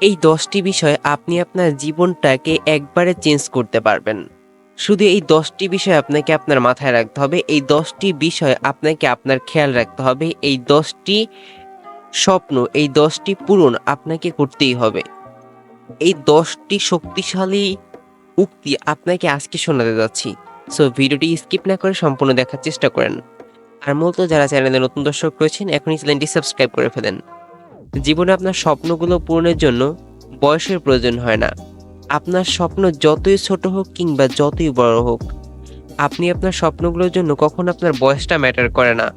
এই 10টি বিষয় আপনি আপনার জীবনটাকে একবারে চেঞ্জ করতে পারবেন। শুধু এই 10টি বিষয় আপনাকে আপনার মাথায় রাখতে হবে। এই 10টি বিষয় আপনাকে আপনার খেয়াল রাখতে হবে। এই 10টি স্বপ্ন, এই 10টি পূরণ আপনাকে করতেই হবে। এই 10টি শক্তিশালী উক্তি আপনাকে আজকে শোনাতে যাচ্ছি। সো ভিডিওটি স্কিপ না করে সম্পূর্ণ দেখার চেষ্টা করেন। আর মূলত যারা চ্যানেলে নতুন দর্শক রয়েছেন এখনই চ্যানেলটি সাবস্ক্রাইব করে ফেলেন। জীবনে আপনার স্বপ্নগুলো পূরণের জন্য বয়সের প্রয়োজন হয় না। আপনার স্বপ্ন যতই ছোট হোক কিংবা যতই বড় হোক, আপনি আপনার স্বপ্নগুলোর জন্য কখনো আপনার বয়সটা ম্যাটার করে না।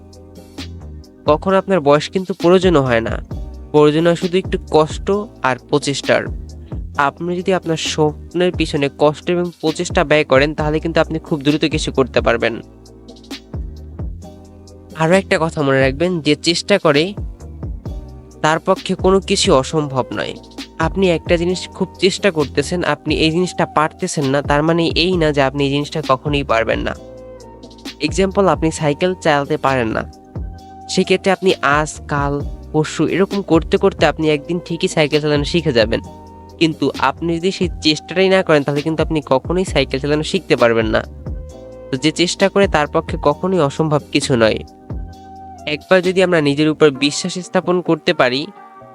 কখনো আপনার বয়স কিন্তু প্রয়োজনও হয় না। প্রয়োজন হয় শুধু একটু কষ্ট আর প্রচেষ্টার। আপনি যদি আপনার স্বপ্নের পিছনে কষ্ট এবং প্রচেষ্টা ব্যয় করেন তাহলে কিন্তু আপনি খুব দ্রুত কিছু করতে পারবেন। আরও একটা কথা মনে রাখবেন, যে চেষ্টা করে তার পক্ষে কোনো কিছু অসম্ভব নয়। আপনি একটা জিনিস খুব চেষ্টা করতেছেন, আপনি এই জিনিসটা পারতেছেন না, তার মানে এই না যে আপনি এই জিনিসটা কখনোই পারবেন না। এক্সাম্পল, আপনি সাইকেল চালাতে পারেন না, সেক্ষেত্রে আপনি আজ, কাল, পরশু এরকম করতে করতে আপনি একদিন ঠিকই সাইকেল চালানো শিখে যাবেন। কিন্তু আপনি যদি সেই চেষ্টাটাই না করেন তাহলে কিন্তু আপনি কখনোই সাইকেল চালানো শিখতে পারবেন না। তো যে চেষ্টা করে তার পক্ষে কখনোই অসম্ভব কিছু নয়। একবার যদি আমরা নিজের উপর বিশ্বাস স্থাপন করতে পারি,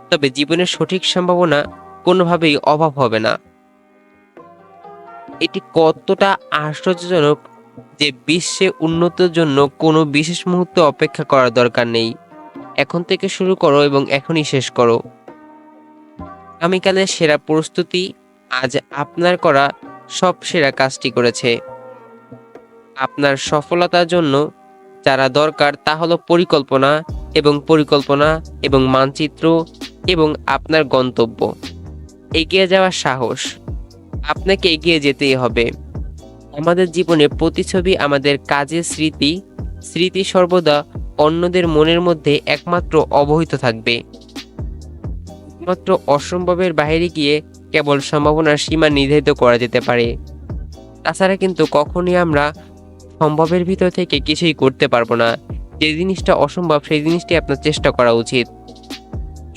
তবে জীবনের সঠিক সম্ভাবনা কোনোভাবেই অভাব হবে না। এটি কতটা আশ্চর্যজনক যে বিশ্বে উন্নতির জন্য কোনো বিশেষ মুহূর্ত অপেক্ষা করার দরকার নেই। এখন থেকে শুরু করো এবং এখনই শেষ করো। আগামীকালের সেরা প্রস্তুতি আজ আপনার করা সব সেরা কাজটি করেছে। আপনার সফলতার জন্য যারা দরকার তা হলো পরিকল্পনা এবং মানচিত্র এবং আপনার গন্তব্য। এগিয়ে যাওয়ার সাহস। আপনাকে এগিয়ে যেতেই হবে। আমাদের জীবনে প্রতিচ্ছবি আমাদের কাজের স্মৃতি। স্মৃতি সর্বদা অন্যদের মনের মধ্যে একমাত্র অবহিত থাকবে। একমাত্র অসম্ভবের বাইরে গিয়ে কেবল সম্ভাবনার সীমা নির্ধারিত করা যেতে পারে। তাছাড়া কিন্তু কখনই আমরা সম্ভবের ভিতর থেকে কিছুই করতে পারবো না। যে জিনিসটা অসম্ভব সেই জিনিসটি আপনার চেষ্টা করা উচিত।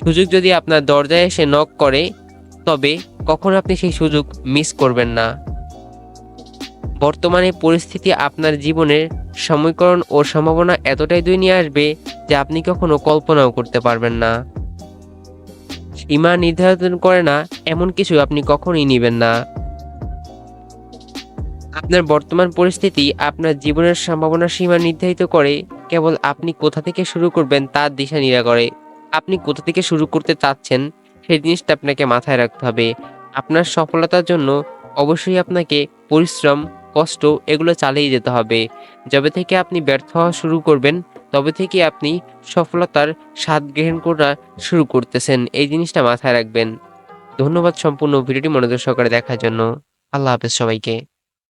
সুযোগ যদি আপনার দরজায় এসে নক করে, তবে কখনো আপনি সেই সুযোগ মিস করবেন না। বর্তমানে পরিস্থিতি আপনার জীবনের সমীকরণ ও সম্ভাবনা এতটাই দূরে নিয়ে আসবে যে আপনি কখনো কল্পনাও করতে পারবেন না। সীমা নির্ধারণ করে না এমন কিছু আপনি কখনোই নেবেন না। আপনার বর্তমান পরিস্থিতি আপনার জীবনের সম্ভাবনার সীমা নির্ধারিত করে। কেবল আপনি কোথা থেকে শুরু করবেন তার দিশা নির্ণয় করে। আপনি কোথা থেকে শুরু করতে চাচ্ছেন সেই জিনিসটা আপনাকে মাথায় রাখতে হবে। আপনার সফলতার জন্য অবশ্যই আপনাকে পরিশ্রম, কষ্ট এগুলো চালিয়ে যেতে হবে। যবে থেকে আপনি ব্যর্থ হওয়া শুরু করবেন তবে থেকে আপনি সফলতার স্বাদ গ্রহণ করা শুরু করতেছেন। এই জিনিসটা মাথায় রাখবেন। ধন্যবাদ সম্পূর্ণ ভিডিওটি মনোযোগ সহকারে দেখার জন্য। আল্লাহ হাফেজ সবাইকে।